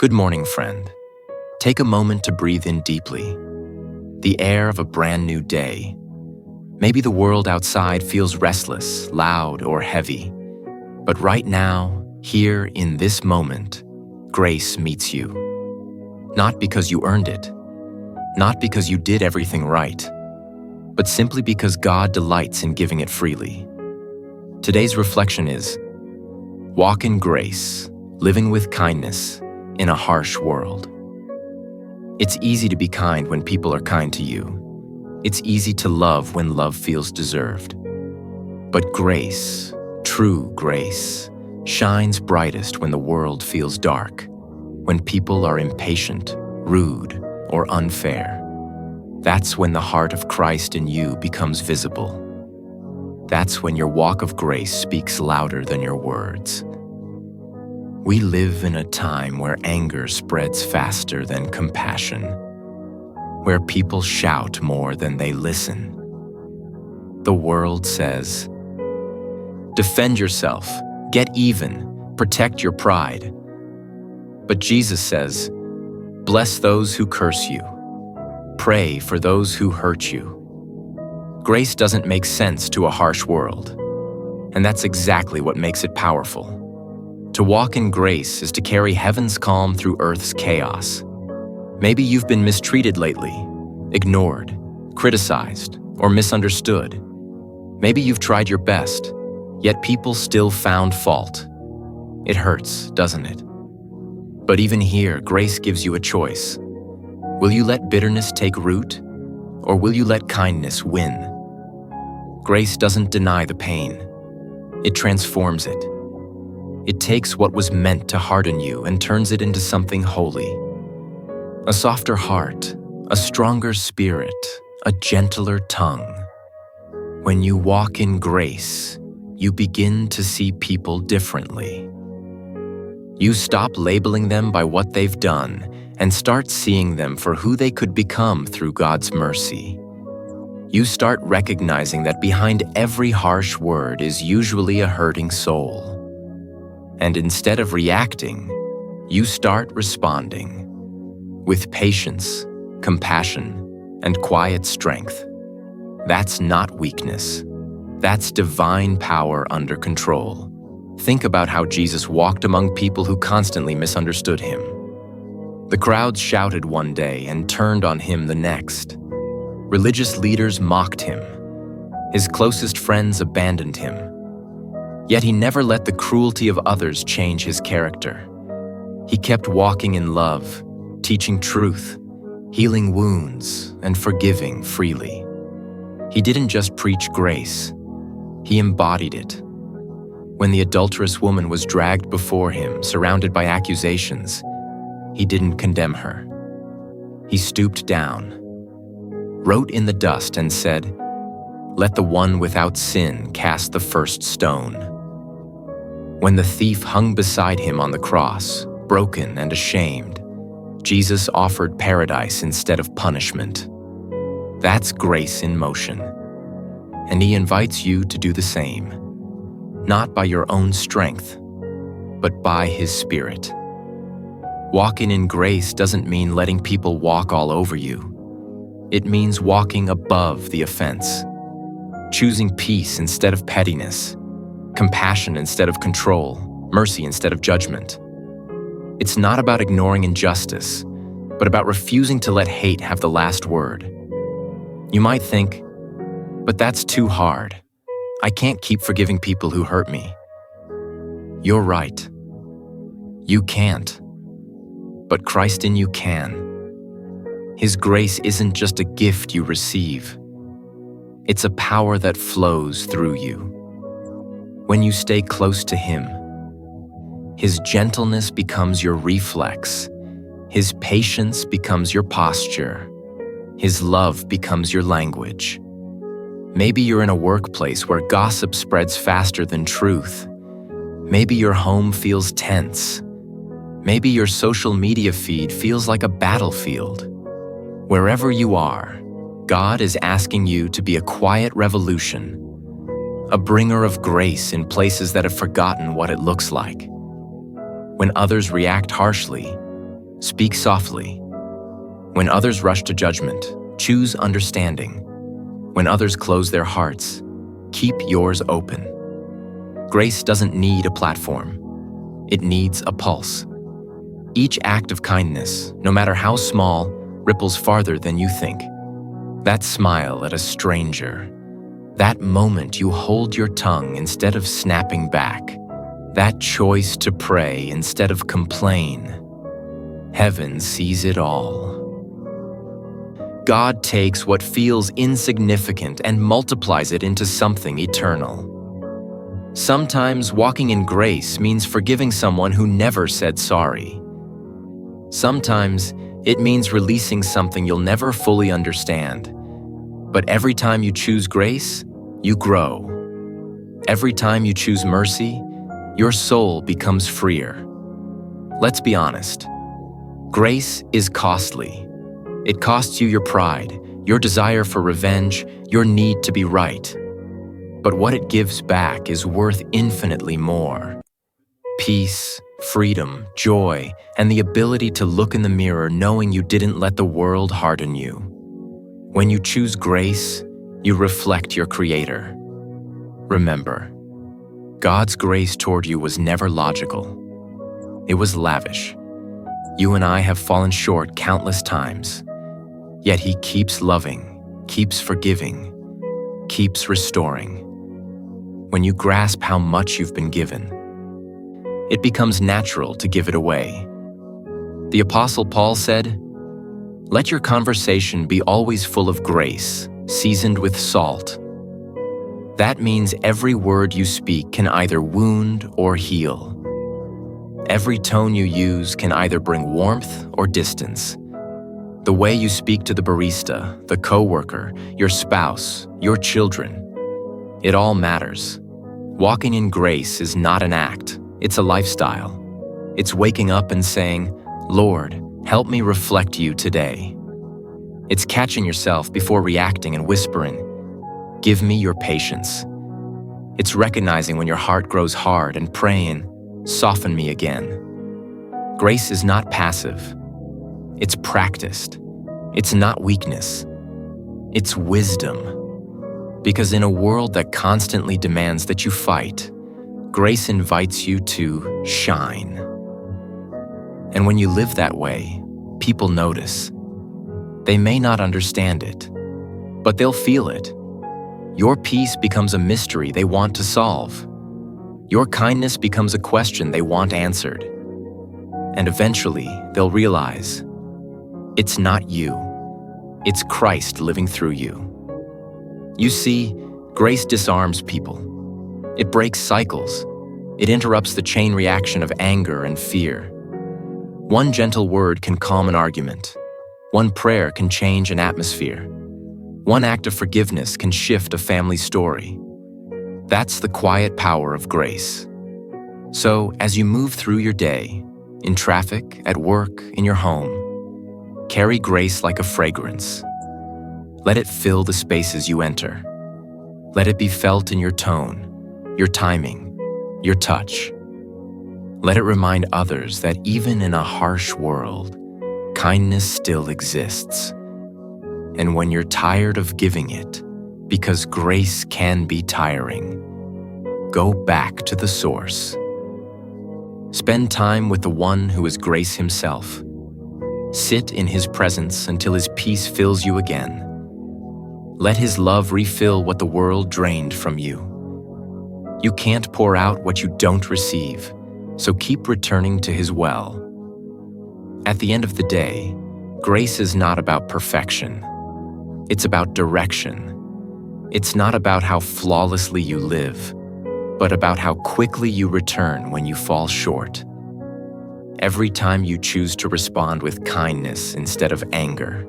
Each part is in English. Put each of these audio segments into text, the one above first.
Good morning, friend. Take a moment to breathe in deeply. The air of a brand new day. Maybe the world outside feels restless, loud, or heavy. But right now, here in this moment, grace meets you. Not because you earned it, not because you did everything right, but simply because God delights in giving it freely. Today's reflection is, walk in grace, living with kindness in a harsh world. It's easy to be kind when people are kind to you. It's easy to love when love feels deserved. But grace, true grace, shines brightest when the world feels dark, when people are impatient, rude, or unfair. That's when the heart of Christ in you becomes visible. That's when your walk of grace speaks louder than your words. We live in a time where anger spreads faster than compassion, where people shout more than they listen. The world says, defend yourself, get even, protect your pride. But Jesus says, bless those who curse you. Pray for those who hurt you. Grace doesn't make sense to a harsh world, and that's exactly what makes it powerful. To walk in grace is to carry heaven's calm through earth's chaos. Maybe you've been mistreated lately, ignored, criticized, or misunderstood. Maybe you've tried your best, yet people still found fault. It hurts, doesn't it? But even here, grace gives you a choice. Will you let bitterness take root, or will you let kindness win? Grace doesn't deny the pain. It transforms it. It takes what was meant to harden you and turns it into something holy. A softer heart, a stronger spirit, a gentler tongue. When you walk in grace, you begin to see people differently. You stop labeling them by what they've done and start seeing them for who they could become through God's mercy. You start recognizing that behind every harsh word is usually a hurting soul. And instead of reacting, you start responding with patience, compassion, and quiet strength. That's not weakness. That's divine power under control. Think about how Jesus walked among people who constantly misunderstood him. The crowds shouted one day and turned on him the next. Religious leaders mocked him. His closest friends abandoned him. Yet he never let the cruelty of others change his character. He kept walking in love, teaching truth, healing wounds, and forgiving freely. He didn't just preach grace, he embodied it. When the adulterous woman was dragged before him, surrounded by accusations, he didn't condemn her. He stooped down, wrote in the dust, and said, "Let the one without sin cast the first stone." When the thief hung beside him on the cross, broken and ashamed, Jesus offered paradise instead of punishment. That's grace in motion. And he invites you to do the same, not by your own strength, but by his Spirit. Walking in grace doesn't mean letting people walk all over you. It means walking above the offense, choosing peace instead of pettiness, compassion instead of control, mercy instead of judgment. It's not about ignoring injustice, but about refusing to let hate have the last word. You might think, but that's too hard. I can't keep forgiving people who hurt me. You're right. You can't. But Christ in you can. His grace isn't just a gift you receive. It's a power that flows through you. When you stay close to him, his gentleness becomes your reflex. His patience becomes your posture. His love becomes your language. Maybe you're in a workplace where gossip spreads faster than truth. Maybe your home feels tense. Maybe your social media feed feels like a battlefield. Wherever you are, God is asking you to be a quiet revolution, a bringer of grace in places that have forgotten what it looks like. When others react harshly, Speak softly. When others rush to judgment, choose understanding. When others close their hearts, keep yours open. Grace doesn't need a platform. It needs a pulse. Each act of kindness, no matter how small, ripples farther than you think. That smile at a stranger, that moment you hold your tongue instead of snapping back, that choice to pray instead of complain. Heaven sees it all. God takes what feels insignificant and multiplies it into something eternal. Sometimes walking in grace means forgiving someone who never said sorry. Sometimes it means releasing something you'll never fully understand. But every time you choose grace, you grow. Every time you choose mercy, your soul becomes freer. Let's be honest. Grace is costly. It costs you your pride, your desire for revenge, your need to be right. But what it gives back is worth infinitely more. Peace, freedom, joy, and the ability to look in the mirror knowing you didn't let the world harden you. When you choose grace, you reflect your Creator. Remember, God's grace toward you was never logical. It was lavish. You and I have fallen short countless times. Yet He keeps loving, keeps forgiving, keeps restoring. When you grasp how much you've been given, it becomes natural to give it away. The Apostle Paul said, "Let your conversation be always full of grace, seasoned with salt." That means every word you speak can either wound or heal. Every tone you use can either bring warmth or distance. The way you speak to the barista, the coworker, your spouse, your children, it all matters. Walking in grace is not an act, it's a lifestyle. It's waking up and saying, "Lord, help me reflect you today." It's catching yourself before reacting and whispering, "Give me your patience." It's recognizing when your heart grows hard and praying, "Soften me again." Grace is not passive. It's practiced. It's not weakness. It's wisdom. Because in a world that constantly demands that you fight, grace invites you to shine. And when you live that way, people notice. They may not understand it, but they'll feel it. Your peace becomes a mystery they want to solve. Your kindness becomes a question they want answered. And eventually, they'll realize, it's not you. It's Christ living through you. You see, grace disarms people. It breaks cycles. It interrupts the chain reaction of anger and fear. One gentle word can calm an argument. One prayer can change an atmosphere. One act of forgiveness can shift a family story. That's the quiet power of grace. So, as you move through your day, in traffic, at work, in your home, carry grace like a fragrance. Let it fill the spaces you enter. Let it be felt in your tone, your timing, your touch. Let it remind others that even in a harsh world, kindness still exists. And when you're tired of giving it, because grace can be tiring, go back to the source. Spend time with the one who is grace himself. Sit in his presence until his peace fills you again. Let his love refill what the world drained from you. You can't pour out what you don't receive, so keep returning to his well. At the end of the day, grace is not about perfection. It's about direction. It's not about how flawlessly you live, but about how quickly you return when you fall short. Every time you choose to respond with kindness instead of anger,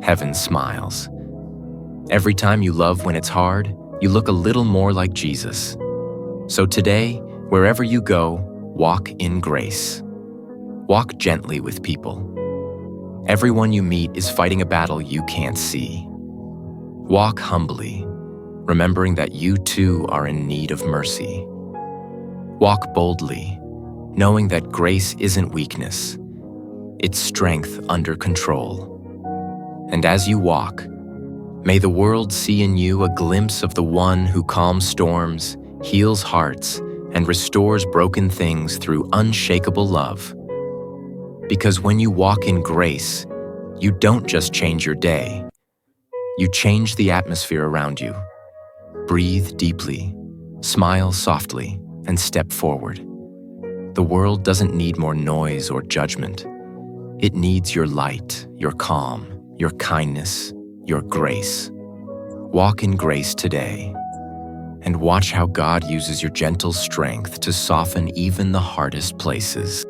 heaven smiles. Every time you love when it's hard, you look a little more like Jesus. So today, wherever you go, walk in grace. Walk gently with people. Everyone you meet is fighting a battle you can't see. Walk humbly, remembering that you too are in need of mercy. Walk boldly, knowing that grace isn't weakness. its strength under control. And as you walk, may the world see in you a glimpse of the one who calms storms, heals hearts, and restores broken things through unshakable love. Because when you walk in grace, you don't just change your day, you change the atmosphere around you. Breathe deeply, smile softly, and step forward. The world doesn't need more noise or judgment. It needs your light, your calm, your kindness, your grace. Walk in grace today, and watch how God uses your gentle strength to soften even the hardest places.